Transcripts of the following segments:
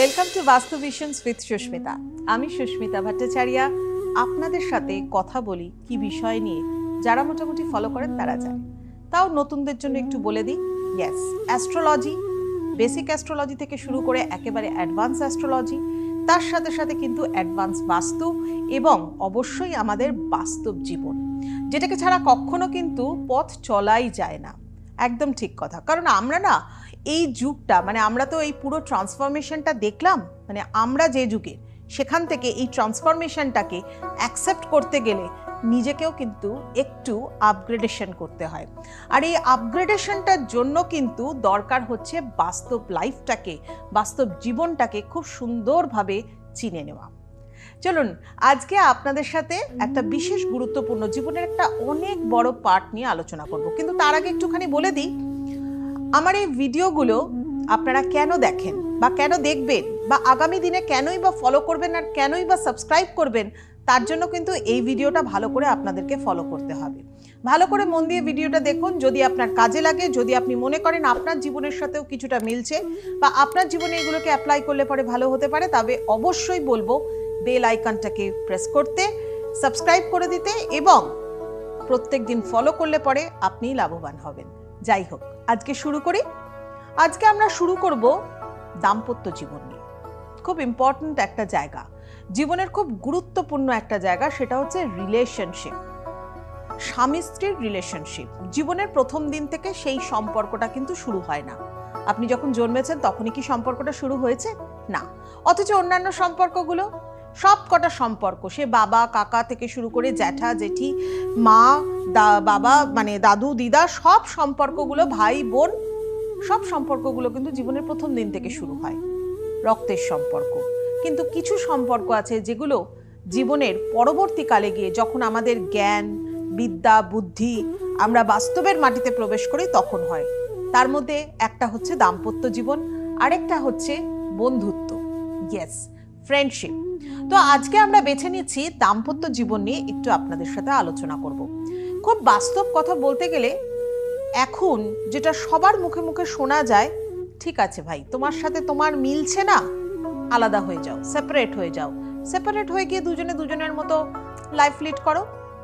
Welcome to বাস্তু visions with Susmita. আমি সুস্মিতা ভট্টাচার্য আপনাদের সাথে কথা বলি কি বিষয় নিয়ে যারা মোটামুটি ফলো করেন তারা জানে, তাও নতুনদের জন্য একটু বলে দিই। ইয়েস, অ্যাস্ট্রোলজি, বেসিক অ্যাস্ট্রোলজি থেকে শুরু করে একেবারে অ্যাডভান্স অ্যাস্ট্রোলজি, তার সাথে সাথে কিন্তু অ্যাডভান্স বাস্তু এবং অবশ্যই আমাদের বাস্তব জীবন, যেটাকে ছাড়া কখনো কিন্তু পথ চলাই যায় না। একদম ঠিক কথা, কারণ আমরা না এই যুগটা আমরা তো এই পুরো ট্রান্সফরমেশনটা দেখলাম, আমরা যে যুগে সেখান থেকে এই ট্রান্সফরমেশনটাকে অ্যাকসেপ্ট করতে গেলে নিজেকেও কিন্তু একটু আপগ্রেডেশন করতে হয়। আর এই আপগ্রেডেশনটার জন্য কিন্তু দরকার হচ্ছে বাস্তব লাইফটাকে, বাস্তব জীবনটাকে খুব সুন্দরভাবে চিনে নেওয়া। চলুন আজকে আপনাদের সাথে একটা বিশেষ গুরুত্বপূর্ণ জীবনের একটা অনেক বড় পার্ট নিয়ে আলোচনা করব। কিন্তু তার আগে একটুখানি বলে দিই, আমার এই ভিডিওগুলো আপনারা কেন দেখেন বা কেন দেখবেন বা আগামী দিনে কেনই বা ফলো করবেন আর কেনই বা সাবস্ক্রাইব করবেন, তার জন্য কিন্তু এই ভিডিওটা ভালো করে আপনাদেরকে ফলো করতে হবে। ভালো করে মন দিয়ে ভিডিওটা দেখুন, যদি আপনার কাজে লাগে, যদি আপনি মনে করেন আপনার জীবনের সাথেও কিছুটা মিলছে বা আপনার জীবনে এগুলোকে অ্যাপ্লাই করলে পরে ভালো হতে পারে, তবে অবশ্যই বলবো বেল আইকনটাকে প্রেস করতে, সাবস্ক্রাইব করে দিতে এবং প্রত্যেক দিন ফলো করলে পরে আপনিই লাভবান হবেন। যাই হোক, আজকে শুরু করি। আজকে আমরা শুরু করব দাম্পত্য জীবন নিয়ে। খুব ইম্পর্ট্যান্ট একটা জায়গা, জীবনের খুব গুরুত্বপূর্ণ একটা জায়গা, সেটা হচ্ছে রিলেশনশিপ, স্বামী স্ত্রীর রিলেশনশিপ। জীবনের প্রথম দিন থেকে সেই সম্পর্কটা কিন্তু শুরু হয় না। আপনি যখন জন্মেছেন তখনই কি সম্পর্কটা শুরু হয়েছে? না। অথচ অন্যান্য সম্পর্কগুলো, সব কটা সম্পর্ক, সে বাবা কাকা থেকে শুরু করে জ্যাঠা জেঠি, মা বাবা দাদু দিদা, সব সম্পর্কগুলো, ভাই বোন, সব সম্পর্কগুলো কিন্তু জীবনের প্রথম দিন থেকে শুরু হয়, রক্তের সম্পর্ক। কিন্তু কিছু সম্পর্ক আছে যেগুলো জীবনের পরবর্তীকালে গিয়ে যখন আমাদের জ্ঞান বিদ্যা বুদ্ধি আমরা বাস্তবের মাটিতে প্রবেশ করি তখন হয়। তার মধ্যে একটা হচ্ছে দাম্পত্য জীবন, আরেকটা হচ্ছে বন্ধুত্ব, ইয়েস, ফ্রেন্ডশিপ। তো আজকে আমরা বেছে নিচ্ছি দাম্পত্য জীবন নিয়ে একটু আপনাদের সাথে আলোচনা করব। খুব বাস্তব কথা বলতে গেলে এখন যেটা সবার মুখে মুখে শোনা যায়, ঠিক আছে ভাই, তোমার সাথে তোমার মিলছে না, আলাদা হয়ে যাও, সেপারেট হয়ে যাও, সেপারেট হয়ে গিয়ে দুজনে দুজনের মতো লাইফ লিড করো,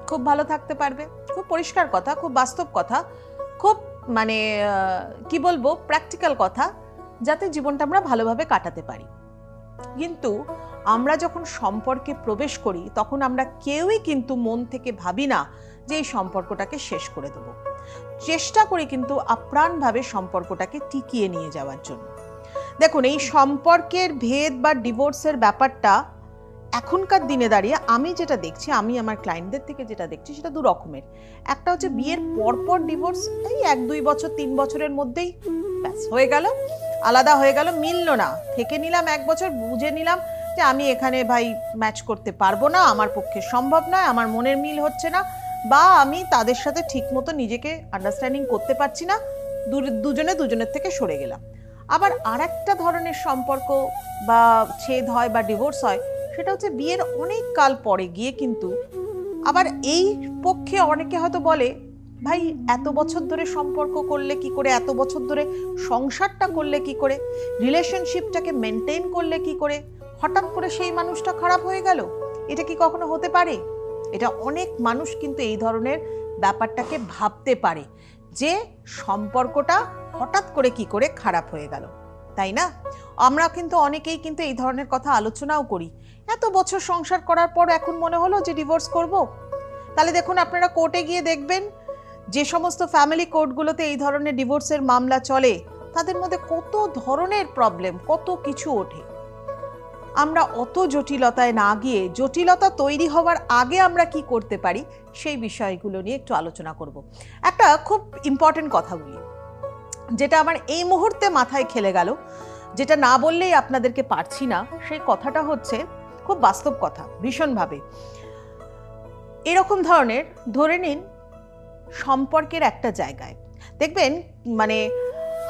খুব ভালো থাকতে পারবে। খুব পরিষ্কার কথা, খুব বাস্তব কথা, খুব কি বলবো, প্র্যাকটিক্যাল কথা, যাতে জীবনটা আমরা ভালোভাবে কাটাতে পারি। কিন্তু আমরা যখন সম্পর্কে প্রবেশ করি তখন আমরা কেউই কিন্তু মন থেকে ভাবি না যে এই সম্পর্কটাকে শেষ করে দেব। চেষ্টা করি কিন্তু আপ্রাণভাবে সম্পর্কটাকে টিকিয়ে নিয়ে যাওয়ার জন্য। দেখুন, এই সম্পর্কের ভেদ বা ডিভোর্সের ব্যাপারটা এখনকার দিনে দাঁড়িয়ে আমি যেটা দেখছি, আমি আমার ক্লায়েন্টদের থেকে যেটা দেখছি, সেটা দু রকমের। একটা হচ্ছে বিয়ের পরপর ডিভোর্স, এই 1-2 বছর 3 বছরের মধ্যেই ব্যাস হয়ে গেল, আলাদা হয়ে গেল, মিললো না, থেকে নিলাম 1 বছর, বুঝে নিলাম যে আমি এখানে ভাই ম্যাচ করতে পারবো না, আমার পক্ষে সম্ভব নয়, আমার মনের মিল হচ্ছে না, বা আমি তাদের সাথে ঠিক মতো নিজেকে আন্ডারস্ট্যান্ডিং করতে পারছি না, দুজনে দুজনের থেকে সরে গেলাম। আবার আরেকটা ধরনের সম্পর্ক বা ছেদ হয় বা ডিভোর্স হয়, সেটা হচ্ছে বিয়ের অনেক কাল পরে গিয়ে কিন্তু আবার এই পক্ষে অনেকে হয়তো বলে, ভাই এত বছর ধরে সম্পর্ক করলে কি করে, এত বছর ধরে সংসারটা করলে কি করে, রিলেশনশিপটাকে মেনটেন করলে কি করে, হঠাৎ করে সেই মানুষটা খারাপ হয়ে গেল, এটা কি কখনো হতে পারে? এটা অনেক মানুষ কিন্তু এই ধরনের ব্যাপারটাকে ভাবতে পারে যে সম্পর্কটা হঠাৎ করে কি করে খারাপ হয়ে গেল, তাই না? আমরা কিন্তু অনেকেই কিন্তু এই ধরনের কথা আলোচনাও করি। এত বছর সংসার করার পর এখন মনে হলো যে ডিভোর্স করব। তাহলে দেখুন, আপনারা কোর্টে গিয়ে দেখবেন যে সমস্ত ফ্যামিলি কোর্টগুলোতে এই ধরনের ডিভোর্সের মামলা চলে, তাদের মধ্যে কত ধরনের প্রবলেম, কত কিছু ওঠে। আমরা অত জটিলতায় না গিয়ে জটিলতা তৈরি হওয়ার আগে আমরা কি করতে পারি সেই বিষয়গুলো নিয়ে একটু আলোচনা করব। একটা খুব ইম্পর্টেন্ট কথা বলি, যেটা আমার এই মুহূর্তে মাথায় খেলে গেল, যেটা না বললেই আপনাদেরকে পারছি না। সেই কথাটা হচ্ছে খুব বাস্তব কথা, ভীষণভাবে এরকম ধরনের। ধরে নিন সম্পর্কের একটা জায়গায় দেখবেন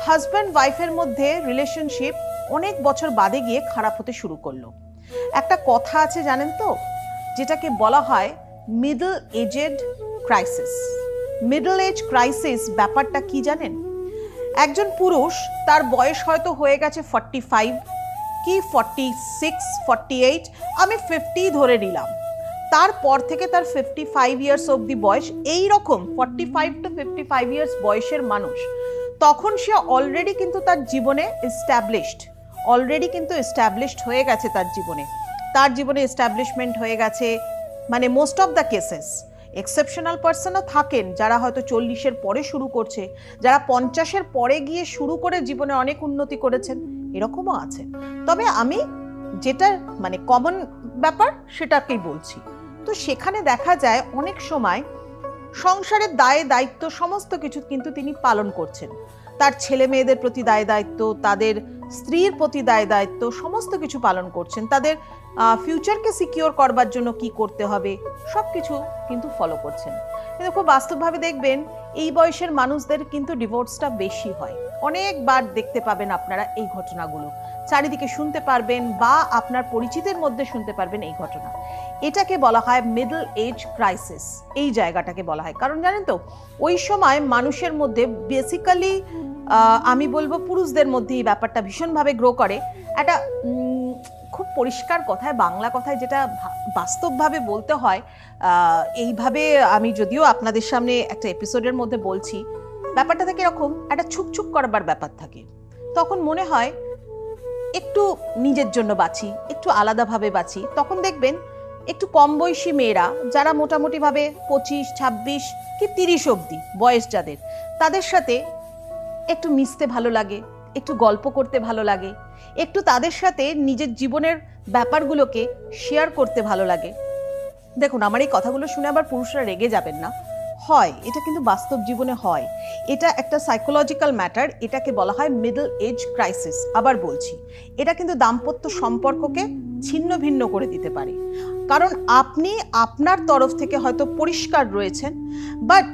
হাজব্যান্ড ওয়াইফের মধ্যে রিলেশনশিপ অনেক বছর বাদে গিয়ে খারাপ হতে শুরু করলো। একটা কথা আছে জানেন তো, যেটাকে বলা হয় middle aged crisis. Middle age crisis ব্যাপারটা কি জানেন? একজন পুরুষ, তার বয়স হয়তো হয়ে গেছে 45, কি 46, 48, আমি 50 ধরে নিলাম, তারপর থেকে তার 55 ইয়ার্স অবধি বয়স, এই রকম 45 to 55 ইয়ার্স বয়সের মানুষ, তখন সে অলরেডি কিন্তু তার জীবনে এস্টাবলিশড হয়ে গেছে, তার জীবনে এস্টাবলিশমেন্ট হয়ে গেছে। মানে most of the cases, exceptional পার্সনও থাকেন যারা হয়তো 40-এর পরে শুরু করছে, যারা 50-এর পরে গিয়ে শুরু করে জীবনে অনেক উন্নতি করেছেন, এরকমও আছে। তবে আমি যেটা মানে কমন ব্যাপার সেটাকেই বলছি। তো সেখানে দেখা যায় অনেক সময় সংসারের দায় দায়িত্ব সমস্ত কিছু কিন্তু তিনি পালন করছেন, তার ছেলে মেয়েদের প্রতি দায় দায়িত্ব, তাদের স্ত্রীর প্রতি দায় দায়িত্ব, সমস্ত কিছু পালন করছেন, তাদের ফিউচারকে সিকিউর করবার জন্য কি করতে হবে সব কিছু কিন্তু ফলো করছেন। কিন্তু খুব বাস্তবভাবে দেখবেন এই বয়সের মানুষদের কিন্তু ডিভোর্সটা বেশি হয়। অনেকবার দেখতে পাবেন আপনারা এই ঘটনাগুলো, চারিদিকে শুনতে পারবেন বা আপনার পরিচিতের মধ্যে শুনতে পারবেন এই ঘটনা। এটাকে বলা হয় মিডল এজ ক্রাইসিস, এই জায়গাটাকে বলা হয়। কারণ জানেন তো, ওই সময় মানুষের মধ্যে বেসিক্যালি আমি বলবো পুরুষদের মধ্যে এই ব্যাপারটা ভীষণভাবে গ্রো করে। একটা খুব পরিষ্কার কথায়, বাংলা কথায় যেটা বাস্তবভাবে বলতে হয়, এইভাবে আমি যদিও আপনাদের সামনে একটা এপিসোডের মধ্যে বলছি, ব্যাপারটা থেকে এরকম একটা ছুকছুক করবার ব্যাপার থাকে। তখন মনে হয় একটু নিজের জন্য বাঁচি, একটু আলাদাভাবে বাঁচি। তখন দেখবেন একটু কম বয়সী মেয়েরা যারা মোটামুটিভাবে 25, 26 কি 30 অবধি বয়স যাদের, তাদের সাথে একটু মিশতে ভালো লাগে, একটু গল্প করতে ভালো লাগে, একটু তাদের সাথে নিজের জীবনের ব্যাপারগুলোকে শেয়ার করতে ভালো লাগে। দেখুন, আমার এই কথাগুলো শুনে আবার পুরুষরা রেগে যাবেন না, হয় এটা কিন্তু বাস্তব জীবনে হয়, এটা একটা সাইকোলজিক্যাল ম্যাটার, এটাকে বলা হয় মিডল এজ ক্রাইসিস। আবার বলছি, এটা কিন্তু দাম্পত্য সম্পর্ককে ছিন্ন ভিন্ন করে দিতে পারে। কারণ আপনি আপনার তরফ থেকে হয়তো পরিষ্কার রয়েছেন, বাট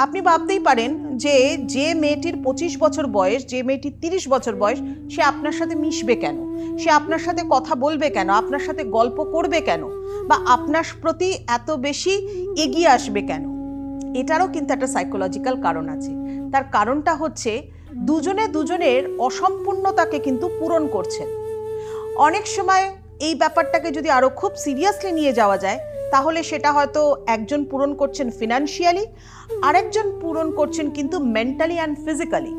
আপনি ভাবতেই পারেন যে যে মেয়েটির 25 বছর বয়স, যে মেয়েটির 30 বছর বয়স, সে আপনার সাথে মিশবে কেন, সে আপনার সাথে কথা বলবে কেন, আপনার সাথে গল্প করবে কেন, বা আপনার প্রতি এত বেশি এগিয়ে আসবে কেন? এটারও কিন্তু একটা সাইকোলজিক্যাল কারণ আছে। তার কারণটা হচ্ছে দুজনে দুজনের অসম্পূর্ণতাকে কিন্তু পূরণ করছেন। অনেক সময় এই ব্যাপারটাকে যদি আরো খুব সিরিয়াসলি নিয়ে যাওয়া যায়, তাহলে সেটা হয়তো একজন পূরণ করছেন ফিনান্সিয়ালি, আরেকজন পূরণ করছেন কিন্তু মেন্টালি অ্যান্ড ফিজিক্যালি।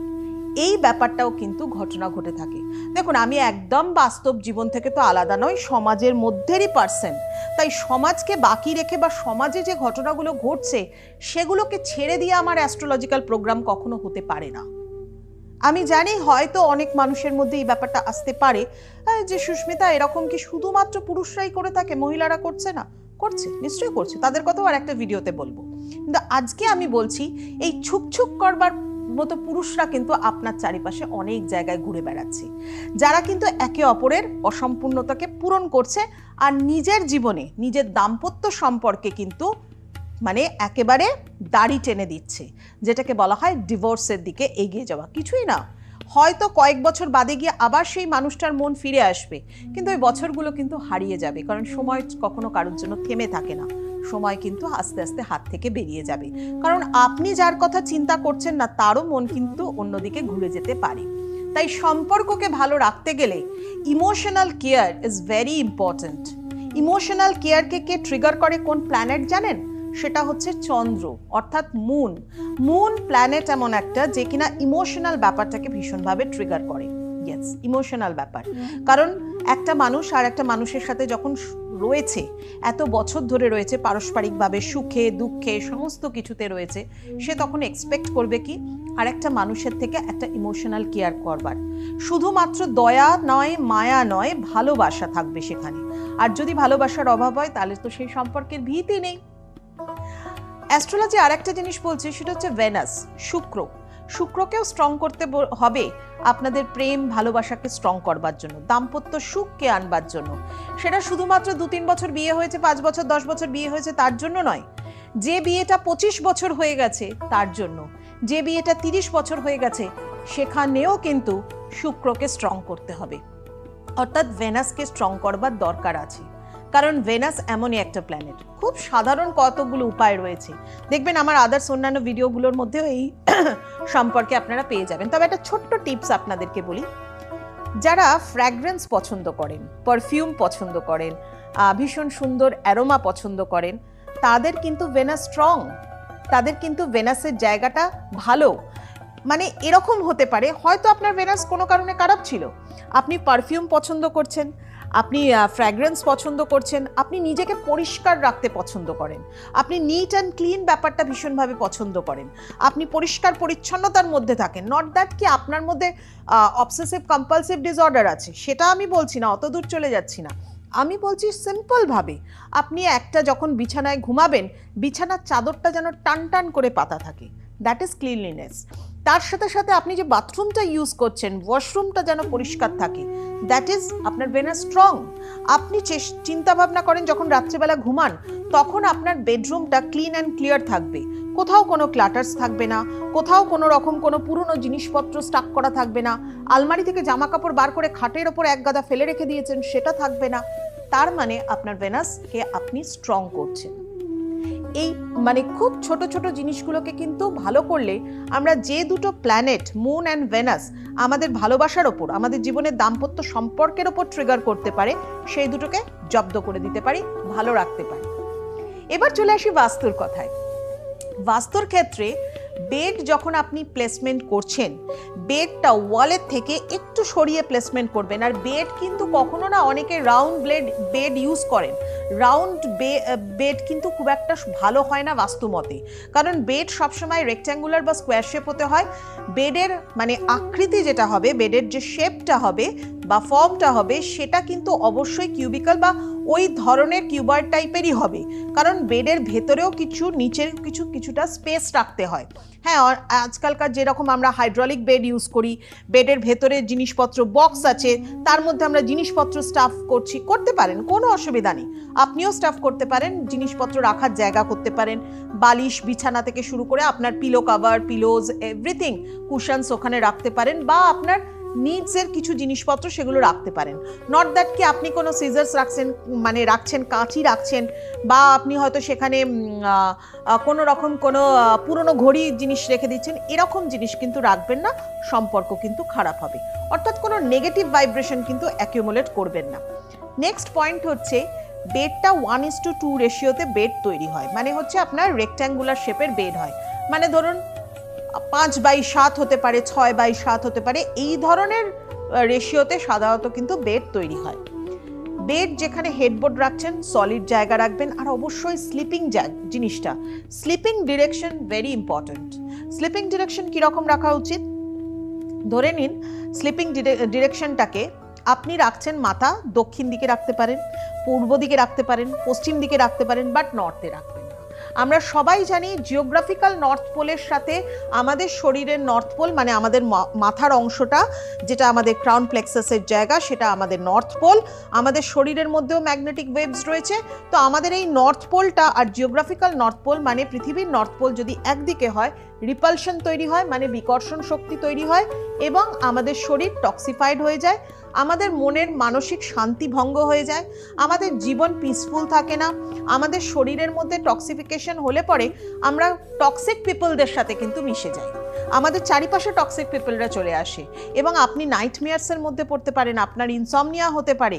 এই ব্যাপারটাও কিন্তু ঘটনা ঘটে থাকে। দেখুন, আমি একদম বাস্তব জীবন থেকে তো আলাদা নয়, সমাজের মধ্যেরই পার্সন। তাই সমাজকে বাকি রেখে বা সমাজে যে ঘটনাগুলো ঘটছে সেগুলোকে ছেড়ে দিয়ে আমার অ্যাস্ট্রোলজিক্যাল প্রোগ্রাম কখনো হতে পারে না। আমি জানি হয়তো অনেক মানুষের মধ্যে এই ব্যাপারটা আসতে পারে যে সুস্মিতা, এরকম কি শুধুমাত্র পুরুষরাই করে থাকে, মহিলারা করছে না? করছে, নিশ্চয়ই করছে, তাদের কথাও আর একটা ভিডিওতে বলবো। কিন্তু আজকে আমি বলছি, এই ছুকছুক করবার মতো পুরুষরা কিন্তু আপনার চারিপাশে অনেক জায়গায় ঘুরে বেড়াচ্ছে, যারা কিন্তু একে অপরের অসম্পূর্ণতাকে পূরণ করছে আর নিজের জীবনে নিজের দাম্পত্য সম্পর্কে কিন্তু মানে একেবারে দাড়ি টেনে দিচ্ছে, যেটাকে বলা হয় ডিভোর্সের দিকে এগিয়ে যাওয়া। কিছুই না, হয়তো কয়েক বছর বাদে গিয়ে আবার সেই মানুষটার মন ফিরে আসবে, কিন্তু ওই বছরগুলো কিন্তু হারিয়ে যাবে। কারণ সময় কখনো কারোর জন্য থেমে থাকে না, সময় কিন্তু আস্তে আস্তে হাত থেকে বেরিয়ে যাবে। কারণ আপনি যার কথা চিন্তা করছেন না, তারও মন কিন্তু অন্যদিকে ঘুরে যেতে পারে। তাই সম্পর্ককে ভালো রাখতে গেলে emotional care is very important. Emotional কেয়ারকে কে ট্রিগার করে, কোন প্ল্যানেট জানেন? সেটা হচ্ছে চন্দ্র, অর্থাৎ মুন। মুন প্ল্যানেট এমন একটা যে কিনা ইমোশনাল ব্যাপারটাকে ভীষণভাবে ট্রিগার করে। ইয়েস, ইমোশনাল ব্যাপার। কারণ একটা মানুষ আর একটা মানুষের সাথে যখন রয়েছে, এত বছর ধরে রয়েছে, পারস্পরিকভাবে সুখে দুঃখে সমস্ত কিছুতে রয়েছে, সে তখন এক্সপেক্ট করবে কি আর একটা মানুষের থেকে একটা ইমোশনাল কেয়ার করবার। শুধুমাত্র দয়া নয়, মায়া নয়, ভালোবাসা থাকবে সেখানে। আর যদি ভালোবাসার অভাব হয় তাহলে তো সেই সম্পর্কের ভিতই নেই। অ্যাস্ট্রোলজি আরেকটা জিনিস বলছে, সেটা হচ্ছে ভেনাস, শুক্র। শুক্রকেও স্ট্রং করতে হবে আপনাদের প্রেম ভালোবাসাকে স্ট্রং করবার জন্য, দাম্পত্য সুখকে আনবার জন্য। সেটা শুধুমাত্র 2-3 বছর বিয়ে হয়েছে, 5 বছর 10 বছর বিয়ে হয়েছে তার জন্য নয়। যে বিয়েটা 25 বছর হয়ে গেছে তার জন্য, যে বিয়েটা 30 বছর হয়ে গেছে, সেখানেও কিন্তু শুক্রকে স্ট্রং করতে হবে, অর্থাৎ ভেনাসকে স্ট্রং করবার দরকার আছে। কারণ ভেনাস এমনই একটা প্ল্যানেট। খুব সাধারণ কতগুলো উপায় রয়েছে, দেখবেন আমার আদার্স অন্যান্য ভিডিওগুলোর মধ্যেও এই সম্পর্কে আপনারা পেয়ে যাবেন। তবে একটা ছোট্ট টিপস আপনাদেরকে বলি, যারা ফ্র্যাগ্রেন্স পছন্দ করেন, পারফিউম পছন্দ করেন, ভীষণ সুন্দর অ্যারোমা পছন্দ করেন, তাদের কিন্তু ভেনাস স্ট্রং, তাদের কিন্তু ভেনাসের জায়গাটা ভালো। মানে এরকম হতে পারে হয়তো আপনার ভেনাস কোনো কারণে খারাপ ছিল, আপনি পারফিউম পছন্দ করছেন, আপনি ফ্র্যাগ্রেন্স পছন্দ করছেন, আপনি নিজেকে পরিষ্কার রাখতে পছন্দ করেন, আপনি নিট অ্যান্ড ক্লিন ব্যাপারটা ভীষণভাবে পছন্দ করেন, আপনি পরিষ্কার পরিচ্ছন্নতার মধ্যে থাকেন। নট দ্যাট কি আপনার মধ্যে অবসেসিভ কম্পালসিভ ডিসঅর্ডার আছে, সেটা আমি বলছি না, অত দূর চলে যাচ্ছি না। আমি বলছি সিম্পলভাবে আপনি একটা যখন বিছানায় ঘুমাবেন, বিছানার চাদরটা যেন টান টান করে পাতা থাকে, দ্যাট ইজ ক্লিনলিনেস। তার সাথে সাথে আপনি যে বাথরুমটা ইউজ করছেন, ওয়াশরুমটা যেন পরিষ্কার থাকে, দ্যাট ইজ আপনার ভেনাস স্ট্রং। আপনি চিন্তা ভাবনা করেন যখন রাত্রেবেলা ঘুমান, তখন আপনার বেডরুমটা ক্লিন অ্যান্ড ক্লিয়ার থাকবে, কোথাও কোনো ক্লাটার্স থাকবে না, কোথাও কোনো রকম কোনো পুরনো জিনিসপত্র স্টাক করা থাকবে না, আলমারি থেকে জামা কাপড় বার করে খাটের ওপর এক গাদা ফেলে রেখে দিয়েছেন সেটা থাকবে না। তার মানে আপনার ভেনাসকে আপনি স্ট্রং করছেন। এই মানে খুব ছোট ছোট জিনিসগুলোকে কিন্তু ভালো করলে আমরা যে দুটো প্ল্যানেট মুন অ্যান্ড ভেনাস আমাদের ভালোবাসার ওপর, আমাদের জীবনের দাম্পত্য সম্পর্কের ওপর ট্রিগার করতে পারে, সেই দুটোকে জব্দ করে দিতে পারি, ভালো রাখতে পারি। এবার চলে আসি বাস্তুর কথায়। বাস্তুর ক্ষেত্রে বেড যখন আপনি প্লেসমেন্ট করছেন, বেডটা ওয়ালের থেকে একটু সরিয়ে প্লেসমেন্ট করবেন। আর বেড কিন্তু কখনো না, অনেকে রাউন্ড বেড ইউজ করেন, রাউন্ড বেড কিন্তু খুব একটা ভালো হয় না বাস্তু মতে, কারণ বেড সবসময় রেক্ট্যাঙ্গুলার বা স্কোয়ার শেপ হতে হয়। বেডের মানে আকৃতি যেটা হবে, বেডের যে শেপটা হবে বা ফর্মটা হবে, সেটা কিন্তু অবশ্যই কিউবিক্যাল বা ওই ধরনের কিউবার টাইপেরই হবে, কারণ বেডের ভেতরেও কিছু নিচের কিছুটা স্পেস রাখতে হয়। হ্যাঁ, আজকালকার যেরকম আমরা হাইড্রোলিক বেড ইউজ করি, বেডের ভেতরে জিনিসপত্র বক্স আছে, তার মধ্যে আমরা জিনিসপত্র স্টাফ করতে পারেন, কোনো অসুবিধা নেই। আপনিও স্টাফ করতে পারেন, জিনিসপত্র রাখার জায়গা করতে পারেন, বালিশ বিছানা থেকে শুরু করে আপনার পিলো কাভার, পিলোজ, এভরিথিং, কুশনস ওখানে রাখতে পারেন, বা আপনার নিডসের কিছু জিনিসপত্র সেগুলো রাখতে পারেন। নট দ্যাট কি আপনি কোনো সিজার্স রাখছেন, কাঁচি রাখছেন, বা আপনি হয়তো সেখানে কোনো রকম কোনো পুরনো ঘড়ি জিনিস রেখে দিচ্ছেন, এরকম জিনিস কিন্তু রাখবেন না, সম্পর্ক কিন্তু খারাপ হবে। অর্থাৎ কোনো নেগেটিভ ভাইব্রেশন কিন্তু অ্যাকিউমুলেট করবেন না। নেক্সট পয়েন্ট হচ্ছে, বেডটা 1:2 রেশিওতে বেড তৈরি হয়, মানে হচ্ছে আপনার রেক্ট্যাঙ্গুলার শেপের বেড হয়, মানে ধরুন 5/7 হতে পারে, 6/7 হতে পারে, এই ধরনের রেশিওতে সাধারণত কিন্তু বেড তৈরি হয়। বেড যেখানে হেডবোর্ড রাখছেন সলিড জায়গা রাখবেন, আর অবশ্যই sleeping direction very important. Sleeping direction কিরকম রাখা উচিত? ধরে নিন স্লিপিং ডিরেকশনটাকে আপনি রাখছেন, মাথা দক্ষিণ দিকে রাখতে পারেন, পূর্ব দিকে রাখতে পারেন, পশ্চিম দিকে রাখতে পারেন, বাট নর্থে রাখবেন। আমরা সবাই জানি জিওগ্রাফিক্যাল নর্থ পোলের সাথে আমাদের শরীরের নর্থ পোল, মানে আমাদের মাথার অংশটা যেটা আমাদের ক্রাউন প্লেক্সাসের জায়গা, সেটা আমাদের নর্থ পোল। আমাদের শরীরের মধ্যেও ম্যাগনেটিক ওয়েভস রয়েছে। তো আমাদের এই নর্থ পোলটা আর জিওগ্রাফিক্যাল নর্থ পোল মানে পৃথিবীর নর্থ পোল যদি একদিকে হয়, রিপালশন তৈরি হয়, মানে বিকর্ষণ শক্তি তৈরি হয়, এবং আমাদের শরীর টক্সিফাইড হয়ে যায়, আমাদের মনের মানসিক শান্তি ভঙ্গ হয়ে যায়, আমাদের জীবন পিসফুল থাকে না, আমাদের শরীরের মধ্যে টক্সিফিকেশন হলে পরে আমরা টক্সিক পিপলদের সাথে কিন্তু মিশে যাই, আমাদের চারিপাশে টক্সিক পিপলরা চলে আসে, এবং আপনি নাইটমেয়ার্সের মধ্যে পড়তে পারেন, আপনার ইনসমনিয়া হতে পারে।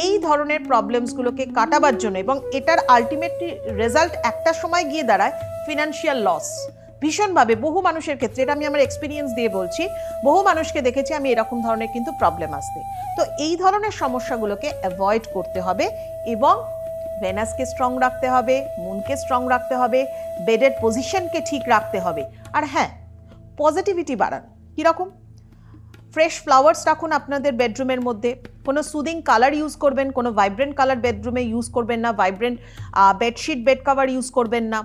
এই ধরনের প্রবলেমসগুলোকে কাটাবার জন্য, এবং এটার আলটিমেটলি রেজাল্ট একটা সময় গিয়ে দাঁড়ায় ফিনান্সিয়াল লস ভীষণভাবে। বহু মানুষের ক্ষেত্রে, এটা আমি আমার এক্সপিরিয়েন্স দিয়ে বলছি, বহু মানুষকে দেখেছি আমি এরকম ধরনের কিন্তু প্রবলেম আসতে। তো এই ধরনের সমস্যাগুলোকে অ্যাভয়েড করতে হবে, এবং ভেনাসকে স্ট্রং রাখতে হবে, মুনকে স্ট্রং রাখতে হবে, বেডের পজিশনকে ঠিক রাখতে হবে। আর হ্যাঁ, পজিটিভিটি বাড়ান। কীরকম? ফ্রেশ ফ্লাওয়ার্স রাখুন আপনাদের বেডরুমের মধ্যে, কোনো সুদিং কালার ইউজ করবেন, কোনো ভাইব্রেন্ট কালার বেডরুমে ইউজ করবেন না, vibrant bedsheet bed cover use করবেন না,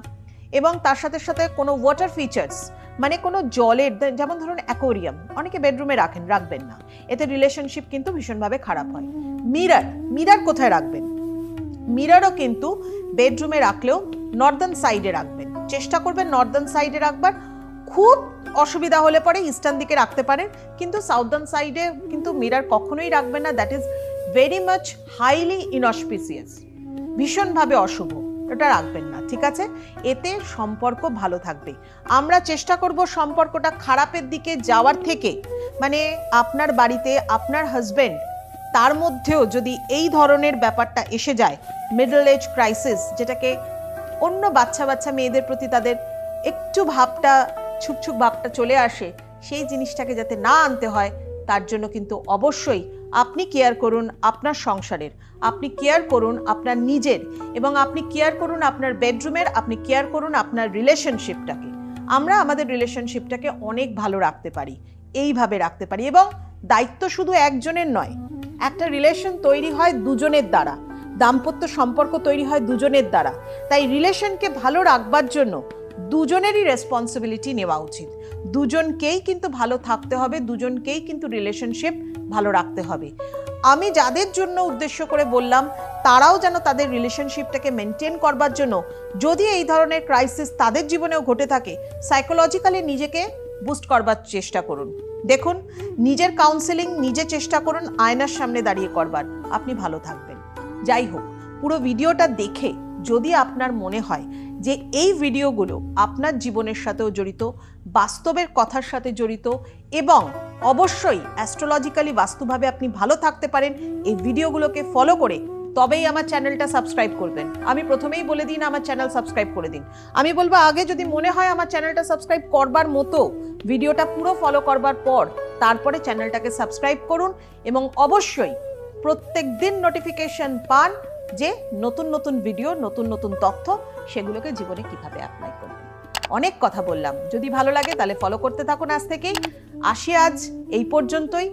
এবং তার সাথে সাথে কোনো ওয়াটার ফিচার্স, মানে কোনো জলের, যেমন ধরুন অ্যাকোয়ারিয়াম অনেকে বেডরুমে রাখবেন না, এতে রিলেশনশিপ কিন্তু ভীষণভাবে খারাপ হয়। মিরর কোথায় রাখবেন? মিররও কিন্তু বেডরুমে রাখলেও নর্দার্ন সাইডে রাখবেন, চেষ্টা করবেন নর্দার্ন সাইডে রাখবার। খুব অসুবিধা হলে পরে ইস্টার্ন দিকে রাখতে পারেন, কিন্তু সাউদার্ন সাইডে কিন্তু মিরর কখনোই রাখবেন না, that is very much highly inauspicious, ভীষণভাবে অশুভ। ওটা রাখবেন না, ঠিক আছে? এতে সম্পর্ক ভালো থাকবে। আমরা চেষ্টা করব সম্পর্কটা খারাপের দিকে যাওয়ার থেকে, মানে আপনার বাড়িতে আপনার হাজবেন্ড, তার মধ্যেও যদি এই ধরনের ব্যাপারটা এসে যায়, মিডল এজ ক্রাইসিস, যেটাকে অন্য বাচ্চা বাচ্চা মেয়েদের প্রতি তাদের একটু ভাবটা ছুকছুক ভাবটা চলে আসে, সেই জিনিসটাকে যাতে না আনতে হয়, তার জন্য কিন্তু অবশ্যই আপনি কেয়ার করুন আপনার সংসারের, আপনি কেয়ার করুন আপনার নিজের, এবং আপনি কেয়ার করুন আপনার বেডরুমের, আপনি কেয়ার করুন আপনার রিলেশনশিপটাকে। আমরা আমাদের রিলেশনশিপটাকে অনেক ভালো রাখতে পারি, এইভাবে রাখতে পারি। এবং দায়িত্ব শুধু একজনের নয়, একটা রিলেশন তৈরি হয় দুজনের দ্বারা, দাম্পত্য সম্পর্ক তৈরি হয় দুজনের দ্বারা। তাই রিলেশনকে ভালো রাখবার জন্য দুজনেরই রেসপন্সিবিলিটি নেওয়া উচিত। দুজনকেই কিন্তু ভালো থাকতে হবে, দুজনকেই কিন্তু রিলেশনশিপ ভালো রাখতে হবে। আমি যাদের জন্য উদ্দেশ্য করে বললাম, তারাও যেন তাদের রিলেশনশিপটাকে মেনটেন করবার জন্য, যদি এই ধরনের ক্রাইসিস তাদের জীবনেও ঘটে থাকে, সাইকোলজিক্যালি নিজেকে বুস্ট করবার চেষ্টা করুন। দেখুন, নিজের কাউন্সেলিং নিজে চেষ্টা করুন আয়নার সামনে দাঁড়িয়ে করবার, আপনি ভালো থাকবেন। যাই হোক, পুরো ভিডিওটা দেখে যদি আপনার মনে হয় যে এই ভিডিওগুলো আপনার জীবনের সাথেও জড়িত, বাস্তবের কথার সাথে জড়িত, এবং অবশ্যই অ্যাস্ট্রোলজিক্যালি বাস্তুভাবে আপনি ভালো থাকতে পারেন, এই ভিডিওগুলোকে ফলো করে তবেই আমার চ্যানেলটা সাবস্ক্রাইব করবেন। আমি প্রথমেই বলে দিন আমার চ্যানেল সাবস্ক্রাইব করে দিন। আমি বলবো আগে যদি মনে হয় আমার চ্যানেলটা সাবস্ক্রাইব করবার মতো, ভিডিওটা পুরো ফলো করবার পর তারপরে চ্যানেলটাকে সাবস্ক্রাইব করুন, এবং অবশ্যই প্রত্যেক দিন নোটিফিকেশন পান যে নতুন নতুন ভিডিও, নতুন নতুন তথ্য, সেগুলোকে জীবনে কিভাবে অ্যাপ্লাই করবেন। অনেক কথা বললাম, যদি ভালো লাগে তাহলে ফলো করতে থাকুন। আজ থেকেই আসি, আজ এই পর্যন্তই।